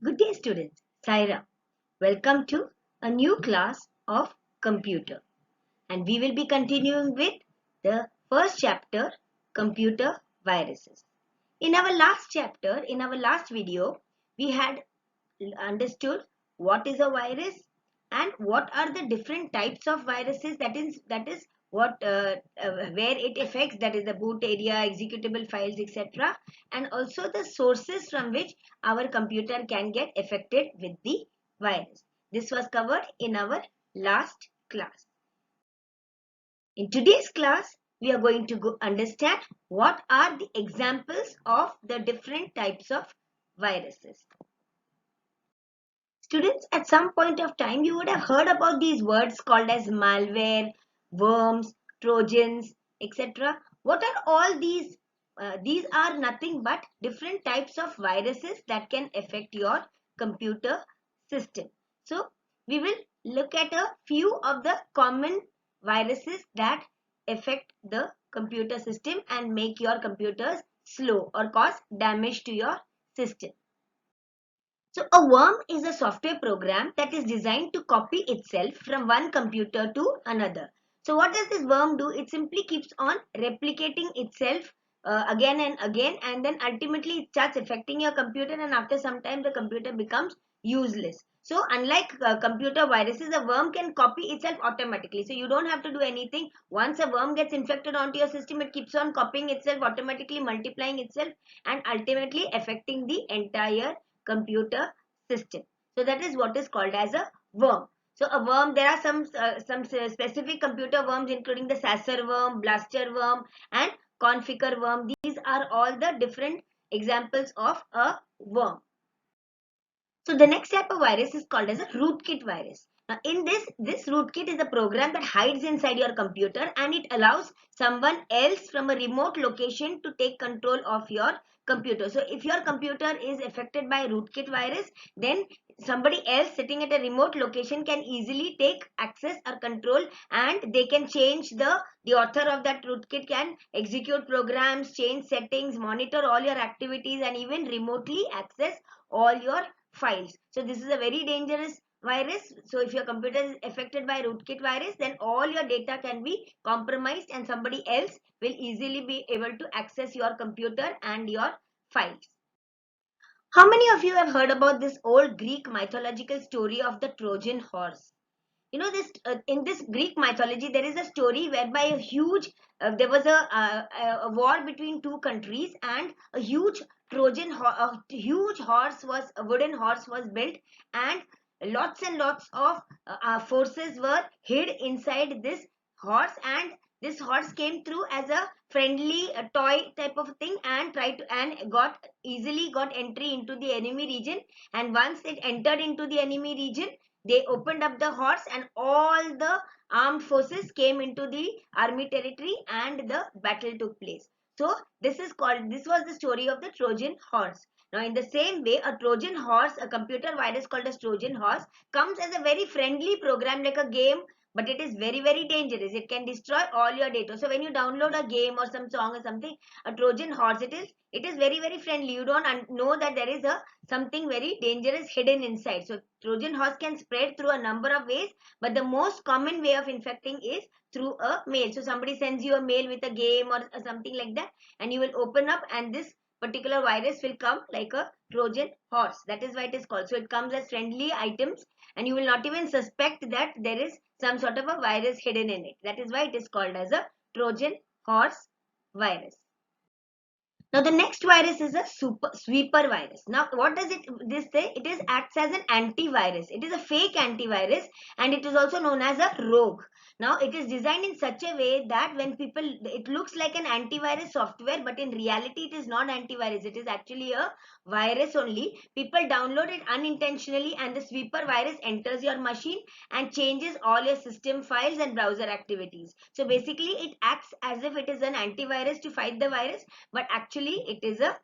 Good day, students. Saira. Welcome to a new class of computer. And we will be continuing with the first chapter, computer viruses. In our last chapter, in our last video, we had understood what is a virus and what are the different types of viruses, that is what where it affects, that is the boot area, executable files, etc., and also the sources from which our computer can get affected with the virus. This was covered in our last class. In today's class, we are going to go understand what are the examples of the different types of viruses. Students, at some point of time, you would have heard about these words called as malware, worms, trojans, etc. What are all these? These are nothing but different types of viruses that can affect your computer system. So, we will look at a few of the common viruses that affect the computer system and make your computers slow or cause damage to your system. So a worm is a software program that is designed to copy itself from one computer to another. So what does this worm do? It simply keeps on replicating itself again and again, and then ultimately it starts affecting your computer, and after some time the computer becomes useless. So unlike computer viruses, a worm can copy itself automatically. So you don't have to do anything. Once a worm gets infected onto your system, it keeps on copying itself, automatically multiplying itself, and ultimately affecting the entire computer system. So that is what is called as a worm. So a worm, there are some specific computer worms, including the Sasser worm, Blaster worm, and Configure worm. These are all the different examples of a worm. So the next type of virus is called as a rootkit virus. Now in this rootkit is a program that hides inside your computer, and it allows someone else from a remote location to take control of your computer. So if your computer is affected by a rootkit virus, then somebody else sitting at a remote location can easily take access or control, and they can change the author of that rootkit can execute programs, change settings, monitor all your activities, and even remotely access all your files. So this is a very dangerous virus. So if your computer is affected by rootkit virus, then all your data can be compromised, and somebody else will easily be able to access your computer and your files. How many of you have heard about this old Greek mythological story of the Trojan horse? You know, this in this Greek mythology there is a story whereby a huge there was a war between two countries, and a huge a huge horse was a wooden horse was built, and lots and lots of forces were hid inside this horse, and this horse came through as a friendly toy type of thing, and tried to and got easily got entry into the enemy region. And once it entered into the enemy region, they opened up the horse, and all the armed forces came into the army territory, and the battle took place. So this was the story of the Trojan horse. Now in the same way, a Trojan horse, a computer virus called as Trojan horse, comes as a very friendly program like a game, but it is very dangerous. It can destroy all your data. So when you download a game or some song or something, a Trojan horse, it is very friendly. You don't know that there is a something very dangerous hidden inside. So Trojan horse can spread through a number of ways, but the most common way of infecting is through a mail. So somebody sends you a mail with a game or something like that, and you will open up, and this particular virus will come like a Trojan horse. That is why it is called. So it comes as friendly items, and you will not even suspect that there is some sort of a virus hidden in it. That is why it is called as a Trojan horse virus. Now the next virus is a sweeper virus. Now what does this say? It is acts as an antivirus. It is a fake antivirus, and it is also known as a rogue. Now it is designed in such a way that when people, it looks like an antivirus software, but in reality it is not antivirus. It is actually a virus only. People download it unintentionally, and the sweeper virus enters your machine and changes all your system files and browser activities. So basically it acts as if it is an antivirus to fight the virus, but actually it is a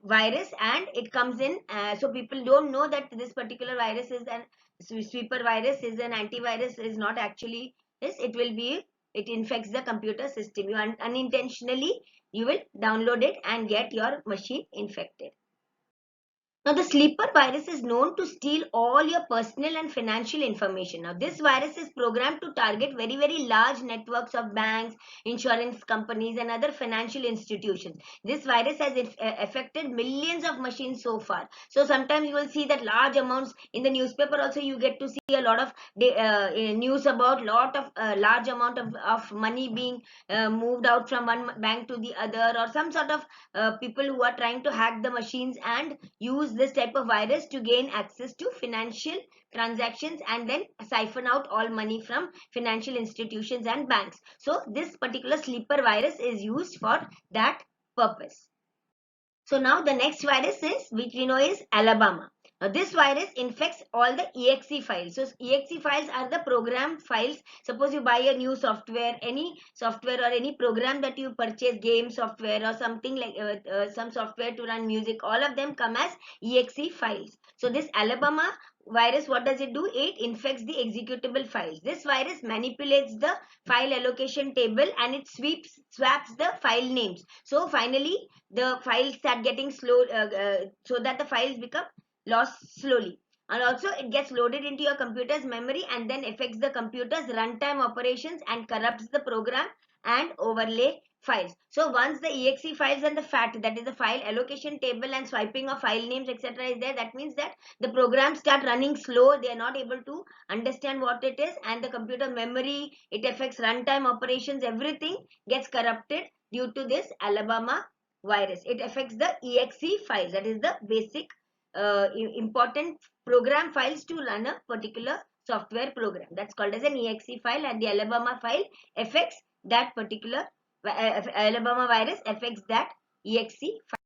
virus, and it comes in, so people don't know that this particular virus is an sweeper virus, is an antivirus, is not actually this. It will be, it infects the computer system. You unintentionally you will download it and get your machine infected. Now, the sleeper virus is known to steal all your personal and financial information. Now, this virus is programmed to target very, very large networks of banks, insurance companies, and other financial institutions. This virus has affected millions of machines so far. So, sometimes you will see that large amounts in the newspaper. Also, you get to see a lot of news about lot of large amount of money being moved out from one bank to the other, or some sort of people who are trying to hack the machines and use this type of virus to gain access to financial transactions and then siphon out all money from financial institutions and banks. So this particular sleeper virus is used for that purpose. So now the next virus is, which we know is Alabama. Now this virus infects all the exe files. So exe files are the program files. Suppose you buy a new software, any software or any program that you purchase, game software or something like some software to run music, all of them come as exe files. So this Alabama virus, what does it do? It infects the executable files. This virus manipulates the file allocation table and it swaps the file names. So finally the files start getting slow, so that the files become lost slowly. And also it gets loaded into your computer's memory and then affects the computer's runtime operations and corrupts the program and overlay files. So once the exe files and the FAT, that is the file allocation table, and swiping of file names etc. is there, that means that the programs start running slow. They are not able to understand what it is, and the computer memory, it affects runtime operations, everything gets corrupted due to this Alabama virus. It affects the exe files, that is the basic important program files to run a particular software program. That's called as an exe file, and the Alabama file affects that particular Alabama virus affects that exe file.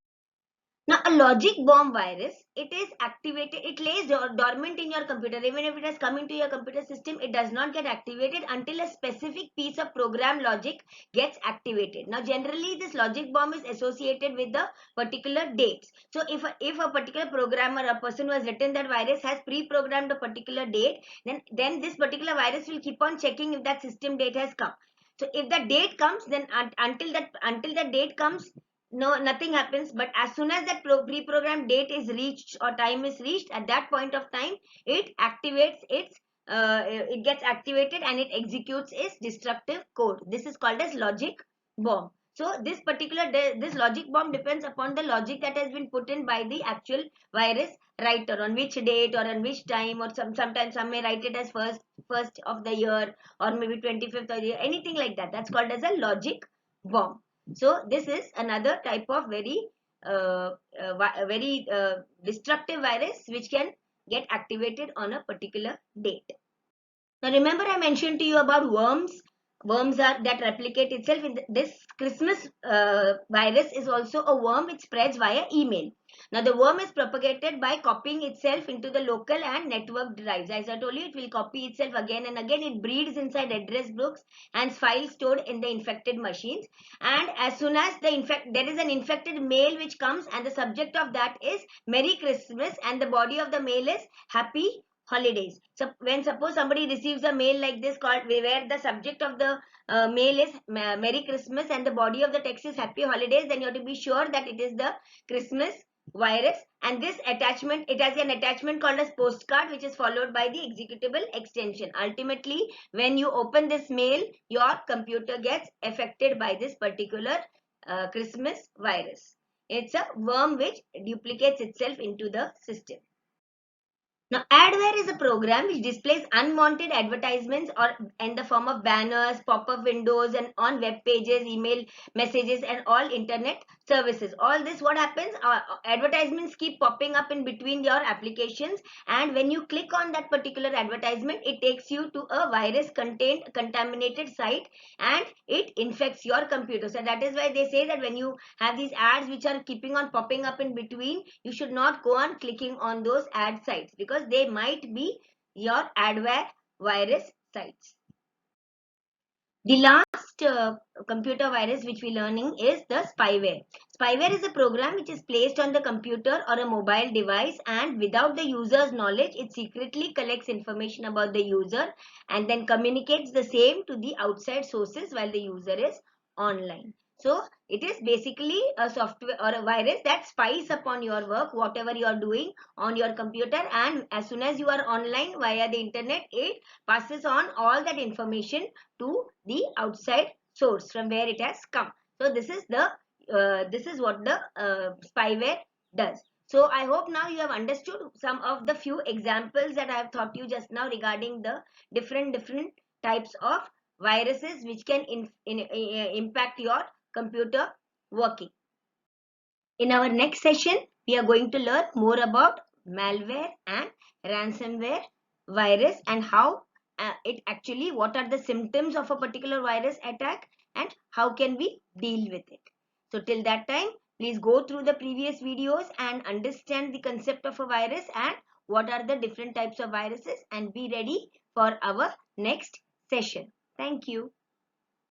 Now, a logic bomb virus, it is activated, it lays dormant in your computer. Even if it has come into your computer system, it does not get activated until a specific piece of program logic gets activated. Now, generally, this logic bomb is associated with the particular dates. So, if a particular programmer, a person who has written that virus has pre-programmed a particular date, then this particular virus will keep on checking if that system date has come. So, if that date comes, then until that date comes, no, nothing happens. But as soon as that pre-programmed date is reached or time is reached, at that point of time it activates its it gets activated and it executes its destructive code. This is called as logic bomb. So this particular this logic bomb depends upon the logic that has been put in by the actual virus writer, on which date or on which time, or sometimes some may write it as first of the year, or maybe 25th of the year, anything like that. That's called as a logic bomb. So this is another type of very destructive virus which can get activated on a particular date. Now remember, I mentioned to you about worms. Worms are that replicate itself. This Christmas virus is also a worm which spreads via email. Now the worm is propagated by copying itself into the local and network drives. As I told you, it will copy itself again and again. It breeds inside address books and files stored in the infected machines. And as soon as there is an infected mail which comes, and the subject of that is Merry Christmas, and the body of the mail is Happy Holidays. So when suppose somebody receives a mail like this, called where the subject of the mail is Merry Christmas and the body of the text is Happy Holidays, then you have to be sure that it is the Christmas virus. And this attachment, it has an attachment called as postcard, which is followed by the executable extension. Ultimately, when you open this mail, your computer gets affected by this particular Christmas virus. It's a worm which duplicates itself into the system. Now, adware is a program which displays unwanted advertisements or in the form of banners, pop-up windows, and on web pages, email messages, and all internet services. All this, what happens? Advertisements keep popping up in between your applications, and when you click on that particular advertisement, it takes you to a virus-contained, contaminated site, and it infects your computer. So that is why they say that when you have these ads which are keeping on popping up in between, you should not go on clicking on those ad sites, because they might be your adware virus sites. The last computer virus which we are learning is the spyware. Spyware is a program which is placed on the computer or a mobile device, and without the user's knowledge, it secretly collects information about the user and then communicates the same to the outside sources while the user is online. So it is basically a software or a virus that spies upon your work, whatever you are doing on your computer, and as soon as you are online via the internet, it passes on all that information to the outside source from where it has come. So this is what the spyware does. So I hope now you have understood some of the few examples that I have taught you just now regarding the different types of viruses which can impact your computer working. In our next session, we are going to learn more about malware and ransomware virus and how it actually, what are the symptoms of a particular virus attack and how can we deal with it. So till that time, please go through the previous videos and understand the concept of a virus and what are the different types of viruses, and be ready for our next session. Thank you.